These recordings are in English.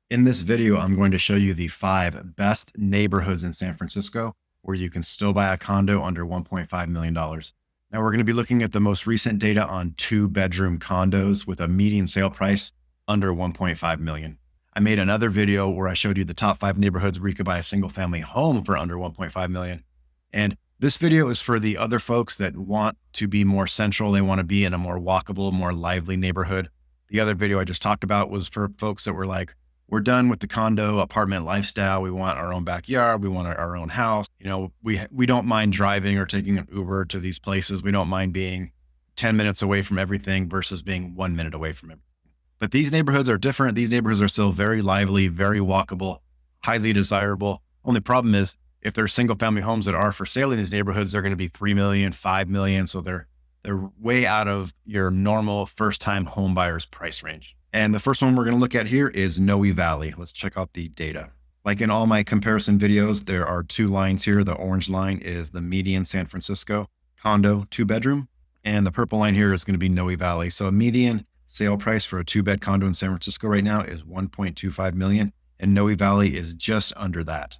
In this video, I'm going to show you the 5 best neighborhoods in San Francisco where you can still buy a condo under $1.5 million. Now, we're going to be looking at the most recent data on 2-bedroom condos with a median sale price under 1.5 million. I made another video where I showed you the top 5 neighborhoods where you could buy a single family home for under 1.5 million. And this video is for the other folks that want to be more central. They want to be in a more walkable, more lively neighborhood. The other video I just talked about was for folks that were like, we're done with the condo apartment lifestyle. We want our own backyard. We want our own house. We don't mind driving or taking an Uber to these places. We don't mind being 10 minutes away from everything versus being 1 minute away from it. But these neighborhoods are different. These neighborhoods are still very lively, very walkable, highly desirable. Only problem is if there's single family homes that are for sale in these neighborhoods, they're going to be 3 million, 5 million. So they're way out of your normal first time home buyer's price range. And the first one we're going to look at here is Noe Valley. Let's check out the data. Like in all my comparison videos, there are 2 lines here. The orange line is the median San Francisco condo 2-bedroom. And the purple line here is going to be Noe Valley. So a median sale price for a 2-bed condo in San Francisco right now is 1.25 million. And Noe Valley is just under that.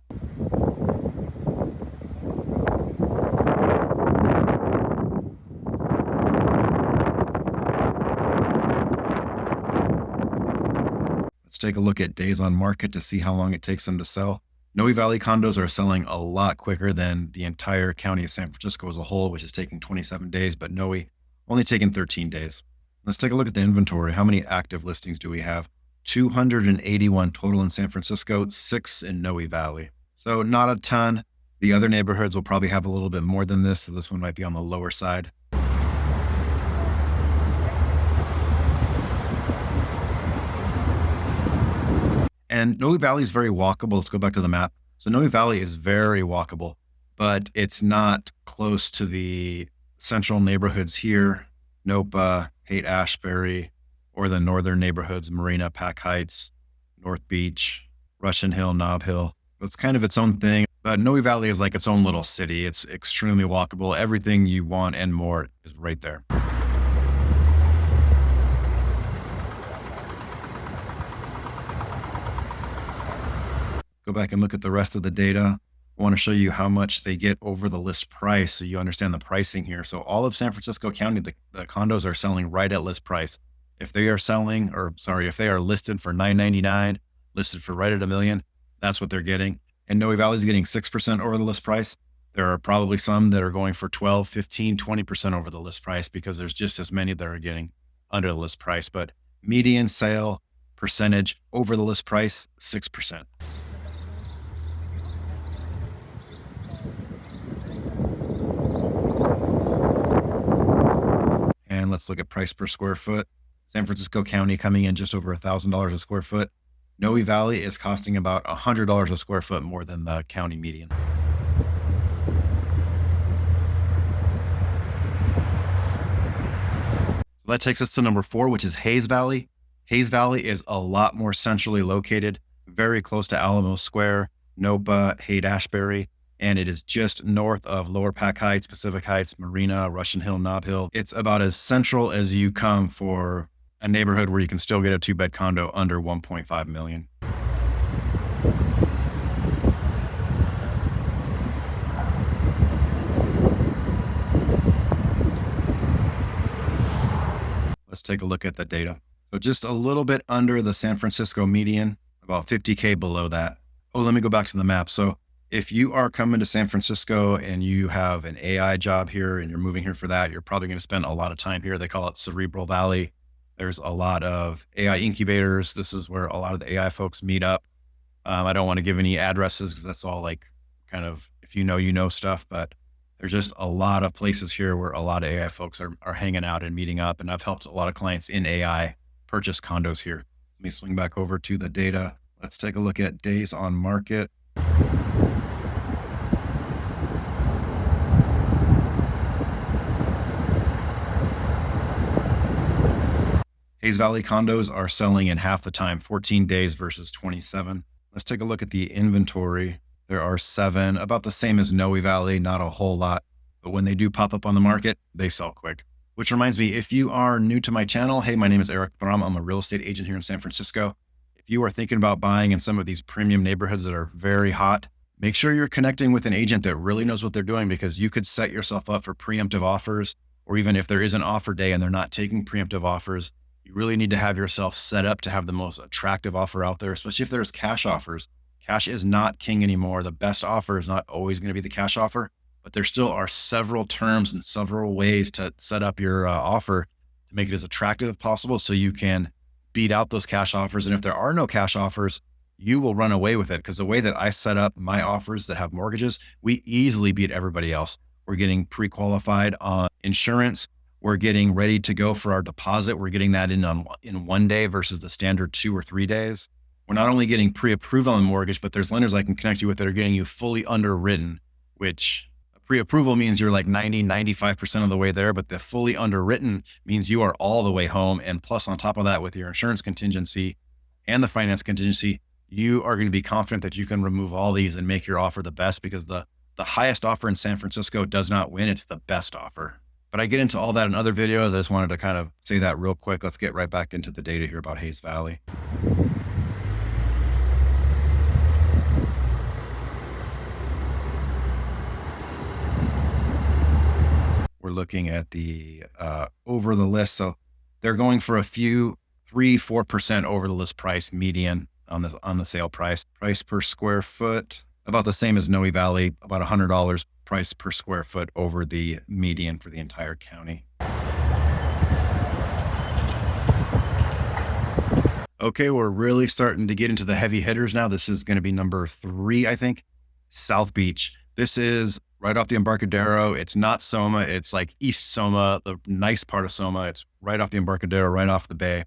Let's take a look at days on market to see how long it takes them to sell. Noe Valley condos are selling a lot quicker than the entire county of San Francisco as a whole, which is taking 27 days, but Noe only taking 13 days. Let's take a look at the inventory. How many active listings do we have? 281 total in San Francisco, 6 in Noe Valley. So not a ton. The other neighborhoods will probably have a little bit more than this, so this one might be on the lower side. And Noe Valley is very walkable. Let's go back to the map. So Noe Valley is very walkable, but it's not close to the central neighborhoods here, Nopa, Haight-Ashbury, or the northern neighborhoods, Marina, Pack Heights, North Beach, Russian Hill, Nob Hill. So it's kind of its own thing, but Noe Valley is like its own little city. It's extremely walkable. Everything you want and more is right there. Go back and look at the rest of the data. I want to show you how much they get over the list price so you understand the pricing here. So all of San Francisco County, the condos are selling right at list price. If they are if they are listed for $999, listed for right at $1 million, that's what they're getting. And Noe Valley is getting 6% over the list price. There are probably some that are going for 12, 15, 20% over the list price because there's just as many that are getting under the list price. But median sale percentage over the list price, 6%. And let's look at price per square foot. San Francisco County coming in just over $1,000 a square foot. Noe Valley is costing about $100 a square foot more than the county median. So that takes us to number 4, which is Hayes Valley. Hayes Valley is a lot more centrally located, very close to Alamo Square, Nopa, Haight-Ashbury. And it is just north of Lower Pack Heights, Pacific Heights, Marina, Russian Hill, Nob Hill. It's about as central as you come for a neighborhood where you can still get a 2-bed condo under 1.5 million. Let's take a look at the data. So just a little bit under the San Francisco median, about 50K below that. Oh, let me go back to the map. So if you are coming to San Francisco and you have an AI job here and you're moving here for that, you're probably going to spend a lot of time here. They call it Cerebral Valley. There's a lot of AI incubators. This is where a lot of the AI folks meet up. I don't want to give any addresses because that's all like kind of, if you know stuff, but there's just a lot of places here where a lot of AI folks are hanging out and meeting up. And I've helped a lot of clients in AI purchase condos here. Let me swing back over to the data. Let's take a look at days on market. Hayes Valley condos are selling in half the time, 14 days versus 27. Let's take a look at the inventory. There are 7, about the same as Noe Valley, not a whole lot. But when they do pop up on the market, they sell quick. Which reminds me, if you are new to my channel, hey, my name is Eric Thrum. I'm a real estate agent here in San Francisco. If you are thinking about buying in some of these premium neighborhoods that are very hot, make sure you're connecting with an agent that really knows what they're doing, because you could set yourself up for preemptive offers, or even if there is an offer day and they're not taking preemptive offers, you really need to have yourself set up to have the most attractive offer out there, especially if there's cash offers. Cash is not king anymore. The best offer is not always going to be the cash offer, but there still are several terms and several ways to set up your offer to make it as attractive as possible so you can beat out those cash offers. And if there are no cash offers, you will run away with it, because the way that I set up my offers that have mortgages, we easily beat everybody else. We're getting pre-qualified on insurance. We're getting ready to go for our deposit. We're getting that in 1 day versus the standard 2 or 3 days. We're not only getting pre-approved on the mortgage, but there's lenders I can connect you with that are getting you fully underwritten, which pre-approval means you're like 95% of the way there, but the fully underwritten means you are all the way home. And plus on top of that, with your insurance contingency and the finance contingency, you are going to be confident that you can remove all these and make your offer the best, because the highest offer in San Francisco does not win. It's the best offer. But I get into all that in other videos. I just wanted to kind of say that real quick. Let's get right back into the data here about Hayes Valley. We're looking at the over the list. So they're going for a few 3-4% over the list price median on the sale price. Price per square foot, about the same as Noe Valley, about $100 price per square foot over the median for the entire county. Okay, we're really starting to get into the heavy hitters now. This is going to be number 3, I think. South Beach. This is right off the Embarcadero. It's not Soma. It's like East Soma, the nice part of Soma. It's right off the Embarcadero, right off the bay.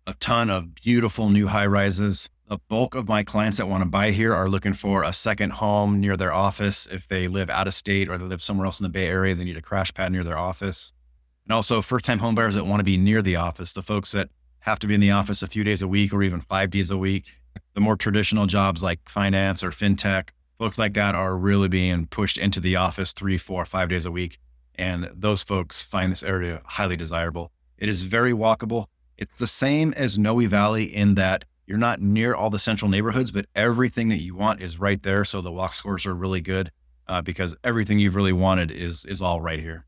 A ton of beautiful new high rises. The bulk of my clients that want to buy here are looking for a second home near their office. If they live out of state or they live somewhere else in the Bay Area, they need a crash pad near their office. And also first-time homebuyers that want to be near the office, the folks that have to be in the office a few days a week or even 5 days a week. The more traditional jobs like finance or fintech, folks like that are really being pushed into the office 3, 4, 5 days a week. And those folks find this area highly desirable. It is very walkable. It's the same as Noe Valley in that you're not near all the central neighborhoods, but everything that you want is right there. So the walk scores are really good because everything you've really wanted is all right here.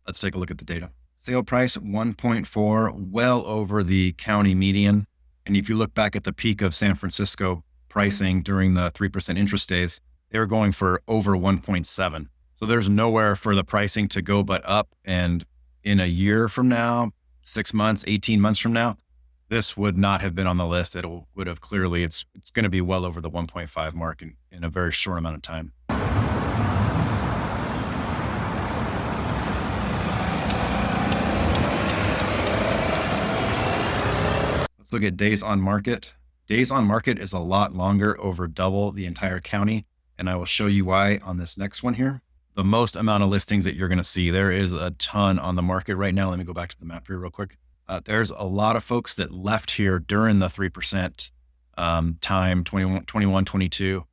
Let's take a look at the data. Sale price 1.4, well over the county median. And if you look back at the peak of San Francisco pricing during the 3% interest days, they were going for over 1.7. So there's nowhere for the pricing to go but up. And in a year from now, 6 months, 18 months from now, this would not have been on the list. It would have clearly, it's going to be well over the 1.5 mark in a very short amount of time. Let's look at days on market. Days on market is a lot longer, over double the entire county. And I will show you why on this next one here. The most amount of listings that you're going to see, there is a ton on the market right now. Let me go back to the map here real quick. There's a lot of folks that left here during the 3% time, 21, 22,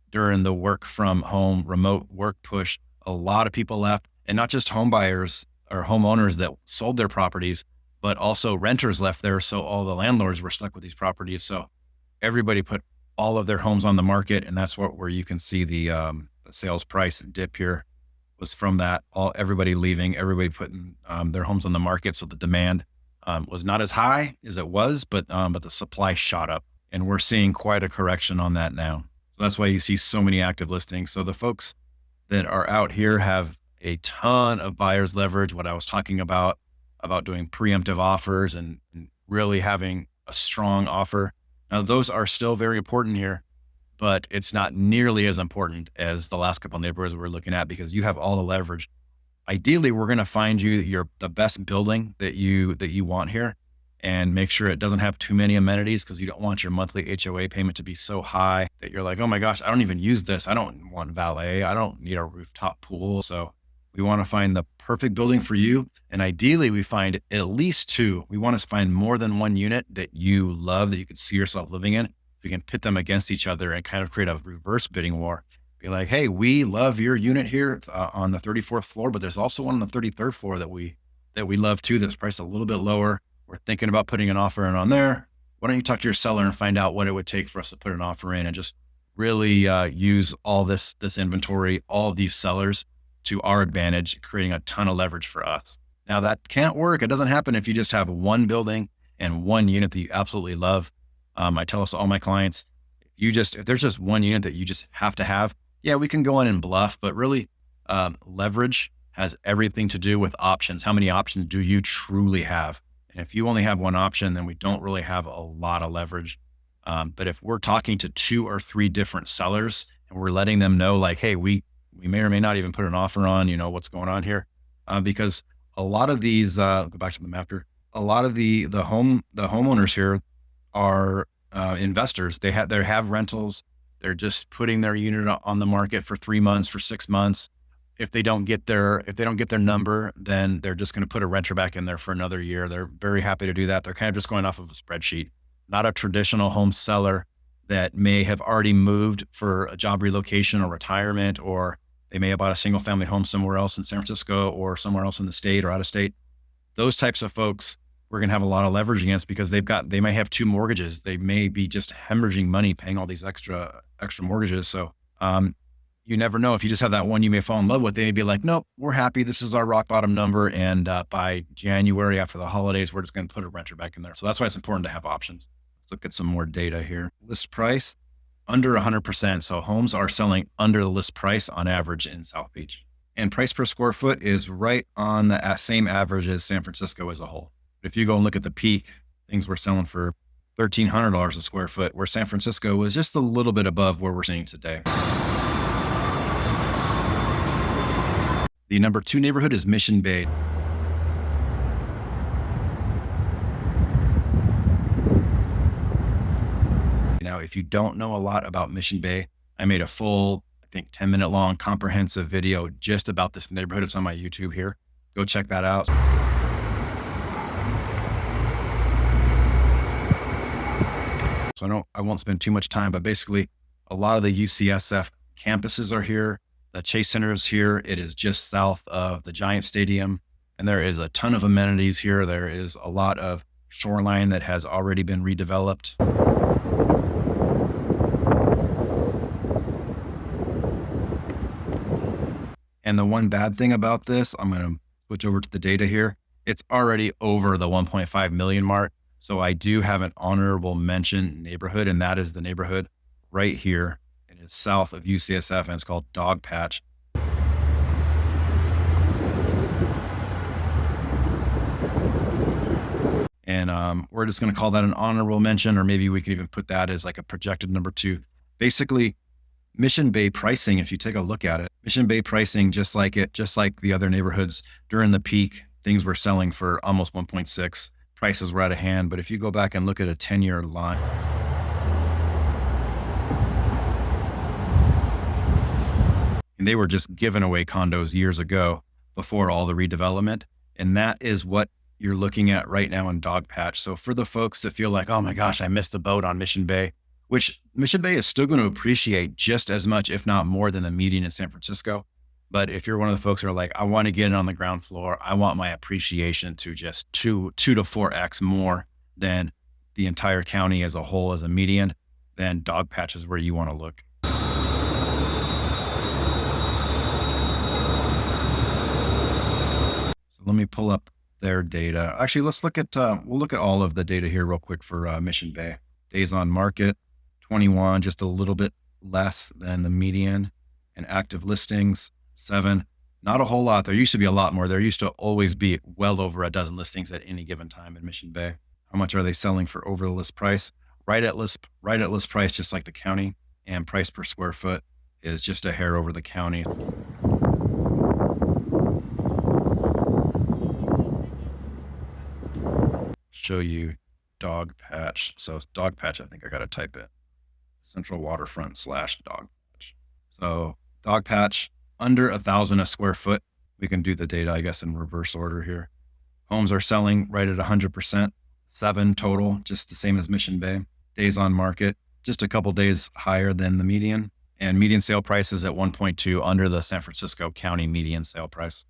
during the work from home, remote work push. A lot of people left, and not just home buyers or homeowners that sold their properties, but also renters left there. So all the landlords were stuck with these properties. So everybody put all of their homes on the market. And that's where you can see the sales price dip here was from that. Everybody leaving, everybody putting their homes on the market. So the demand was not as high as it was, but the supply shot up, and we're seeing quite a correction on that now. So that's why you see so many active listings. So the folks that are out here have a ton of buyer's leverage. What I was talking about doing preemptive offers and really having a strong offer. Now, those are still very important here, but it's not nearly as important as the last couple of neighborhoods we're looking at, because you have all the leverage. Ideally, we're going to find you the best building that you want here, and make sure it doesn't have too many amenities, because you don't want your monthly HOA payment to be so high that you're like, oh my gosh, I don't even use this. I don't want valet. I don't need a rooftop pool. So We want to find the perfect building for you. And ideally, we find at least two. We want to find more than one unit that you love, that you could see yourself living in. We can pit them against each other and kind of create a reverse bidding war. Be like, hey, we love your unit here on the 34th floor, but there's also one on the 33rd floor that we love too, that's priced a little bit lower. We're thinking about putting an offer in on there. Why don't you talk to your seller and find out what it would take for us to put an offer in, and just really use all this inventory, all of these sellers to our advantage, creating a ton of leverage for us. Now that can't work. It doesn't happen if you just have one building and one unit that you absolutely love. I tell us all my clients, if there's just one unit that you just have to have, yeah, we can go in and bluff, but really, leverage has everything to do with options. How many options do you truly have? And if you only have one option, then we don't really have a lot of leverage. But if we're talking to two or three different sellers and we're letting them know, like, hey, we may or may not even put an offer on, what's going on here. Because a lot of these, go back to the map here. A lot of the homeowners here are investors. They have rentals. They're just putting their unit on the market for 3 months, for 6 months. If they don't get their number, then they're just going to put a renter back in there for another year. They're very happy to do that. They're kind of just going off of a spreadsheet, not a traditional home seller that may have already moved for a job relocation or retirement, or they may have bought a single family home somewhere else in San Francisco or somewhere else in the state or out of state. Those types of folks, we're going to have a lot of leverage against, because they may have two mortgages. They may be just hemorrhaging money, paying all these extra mortgages. So, you never know. If you just have that one you may fall in love with, they may be like, nope, we're happy. This is our rock bottom number. And by January, after the holidays, we're just going to put a renter back in there. So that's why it's important to have options. Let's look at some more data here. List price under 100%. So homes are selling under the list price on average in South Beach. And price per square foot is right on the same average as San Francisco as a whole. But if you go and look at the peak, things were selling for $1,300 a square foot, where San Francisco was just a little bit above where we're seeing today. The number 2 neighborhood is Mission Bay. Now, if you don't know a lot about Mission Bay, I made a full, I think 10-minute long comprehensive video just about this neighborhood. It's on my YouTube here. Go check that out. So I won't spend too much time, but basically a lot of the UCSF campuses are here. The Chase Center is here. It is just south of the Giant Stadium. And there is a ton of amenities here. There is a lot of shoreline that has already been redeveloped. And the one bad thing about this, I'm going to switch over to the data here. It's already over the 1.5 million mark. So I do have an honorable mention neighborhood, and that is the neighborhood right here. It is south of UCSF, and it's called Dogpatch. And we're just going to call that an honorable mention, or maybe we could even put that as like a projected number 2. Basically, Mission Bay pricing, if you take a look at it, Mission Bay pricing, just like the other neighborhoods during the peak, things were selling for almost 1.6. Prices were out of hand. But if you go back and look at a 10-year line, and they were just giving away condos years ago before all the redevelopment. And that is what you're looking at right now in Dogpatch. So for the folks that feel like, oh my gosh, I missed the boat on Mission Bay, which Mission Bay is still going to appreciate just as much, if not more, than the median in San Francisco. But if you're one of the folks who are like, I want to get in on the ground floor, I want my appreciation to just 2 to 4x more than the entire county as a whole as a median, then Dogpatch is where you want to look. So let me pull up their data. Actually, let's look at, we'll look at all of the data here real quick for Mission Bay. Days on market, 21, just a little bit less than the median, and active listings, 7. Not a whole lot. There used to be a lot more. There used to always be well over a dozen listings at any given time in Mission Bay. How much are they selling for over the list price? Right at list price, just like the county, and price per square foot is just a hair over the county. Show you Dogpatch. So it's Dogpatch, I think I got to type it. Central Waterfront / Dogpatch. So Dogpatch, under 1,000 a square foot We can do the data, I guess, in reverse order here. Homes are selling right at 100%, 7 total, just the same as Mission Bay. Days on market, just a couple days higher than the median. And median sale price is at 1.2 under the San Francisco County median sale price.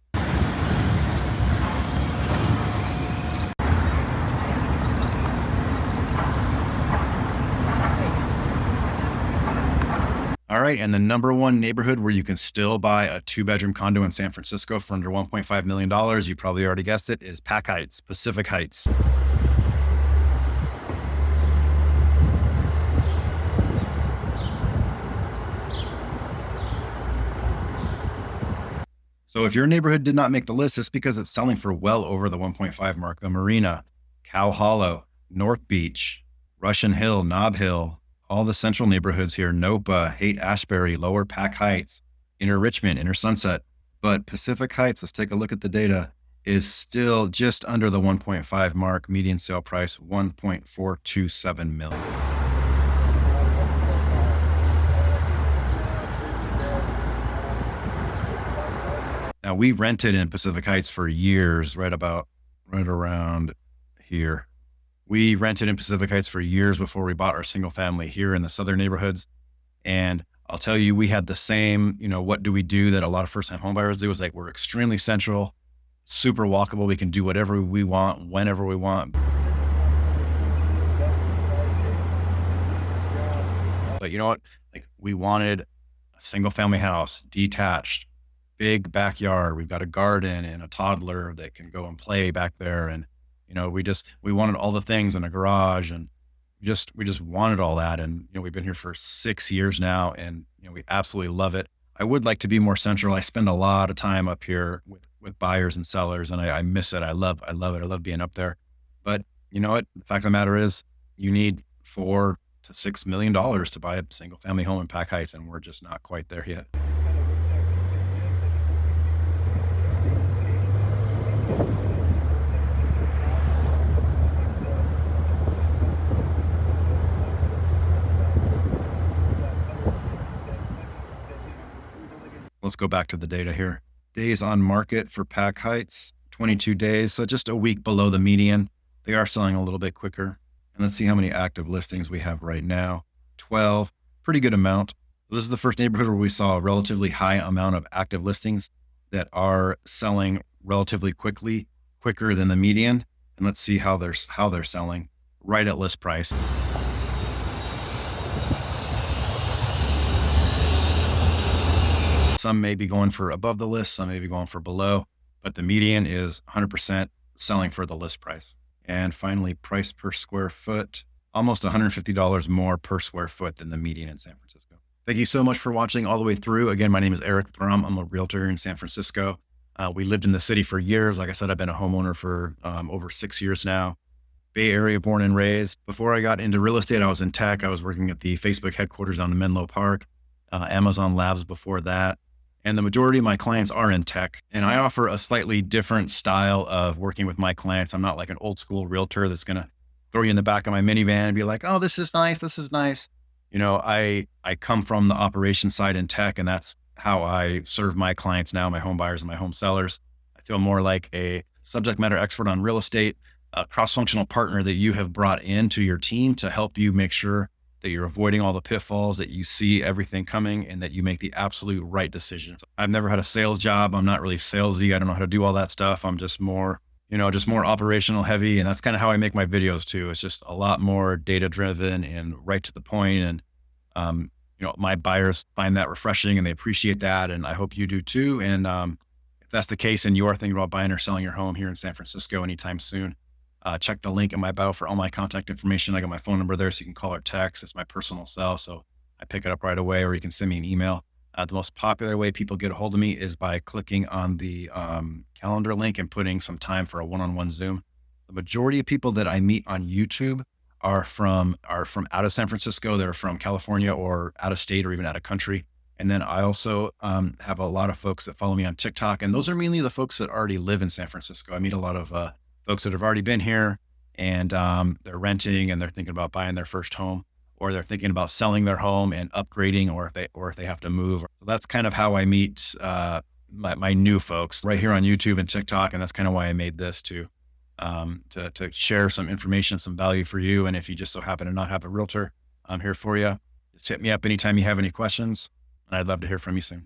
All right. And the number one neighborhood where you can still buy a 2-bedroom condo in San Francisco for under $1.5 million, you probably already guessed it, is Pac Heights, Pacific Heights. So if your neighborhood did not make the list, it's because it's selling for well over the 1.5 mark. The Marina, Cow Hollow, North Beach, Russian Hill, Nob Hill, all the central neighborhoods here, Nopa, Haight Ashbury, Lower Pac Heights, Inner Richmond, Inner Sunset. But Pacific Heights, let's take a look at the data, is still just under the 1.5 mark, median sale price, 1.427 million. Now we rented in Pacific Heights for years, right around here. We rented in Pacific Heights for years before we bought our single family here in the southern neighborhoods. And I'll tell you, we had the same, what do we do that a lot of first time homebuyers do is like, we're extremely central, super walkable. We can do whatever we want, whenever we want. But you know what? Like we wanted a single family house, detached, big backyard. We've got a garden and a toddler that can go and play back there. And, we wanted all the things in a garage and we just wanted all that. And, we've been here for 6 years now and, we absolutely love it. I would like to be more central. I spend a lot of time up here with buyers and sellers and I miss it. I love it. I love being up there. But you know what? The fact of the matter is you need $4 to $6 million to buy a single family home in Pac Heights. And we're just not quite there yet. Let's go back to the data here. Days on market for Pac Heights, 22 days. So just a week below the median. They are selling a little bit quicker. And let's see how many active listings we have right now. 12, pretty good amount. This is the first neighborhood where we saw a relatively high amount of active listings that are selling relatively quickly, quicker than the median. And let's see how they're selling right at list price. Some may be going for above the list, some may be going for below, but the median is 100% selling for the list price. And finally, price per square foot, almost $150 more per square foot than the median in San Francisco. Thank you so much for watching all the way through. Again, my name is Eric Thrum. I'm a realtor in San Francisco. We lived in the city for years. Like I said, I've been a homeowner for over 6 years now. Bay Area born and raised. Before I got into real estate, I was in tech. I was working at the Facebook headquarters down in Menlo Park, Amazon Labs before that. And the majority of my clients are in tech. And I offer a slightly different style of working with my clients. I'm not like an old school realtor that's going to throw you in the back of my minivan and be like, oh, this is nice. This is nice. I come from the operation side in tech, and that's how I serve my clients now, my home buyers and my home sellers. I feel more like a subject matter expert on real estate, a cross-functional partner that you have brought into your team to help you make sure that you're avoiding all the pitfalls, that you see everything coming, and that you make the absolute right decisions. I've never had a sales job. I'm not really salesy. I don't know how to do all that stuff. I'm just more, just more operational heavy. And that's kind of how I make my videos too. It's just a lot more data driven and right to the point. And, my buyers find that refreshing and they appreciate that. And I hope you do too. And if that's the case and you are thinking about buying or selling your home here in San Francisco anytime soon, check the link in my bio for all my contact information. I got my phone number there so you can call or text. It's my personal cell, so I pick it up right away, or you can send me an email. The most popular way people get a hold of me is by clicking on the calendar link and putting some time for a one-on-one Zoom. The majority of people that I meet on YouTube are from out of San Francisco. They're from California or out of state or even out of country. And then I also have a lot of folks that follow me on TikTok, and those are mainly the folks that already live in San Francisco. I meet a lot of folks that have already been here and they're renting and they're thinking about buying their first home, or they're thinking about selling their home and upgrading, or if they have to move. So that's kind of how I meet my new folks right here on YouTube and TikTok. And that's kind of why I made this to share some information, some value for you. And if you just so happen to not have a realtor, I'm here for you. Just hit me up anytime you have any questions, and I'd love to hear from you soon.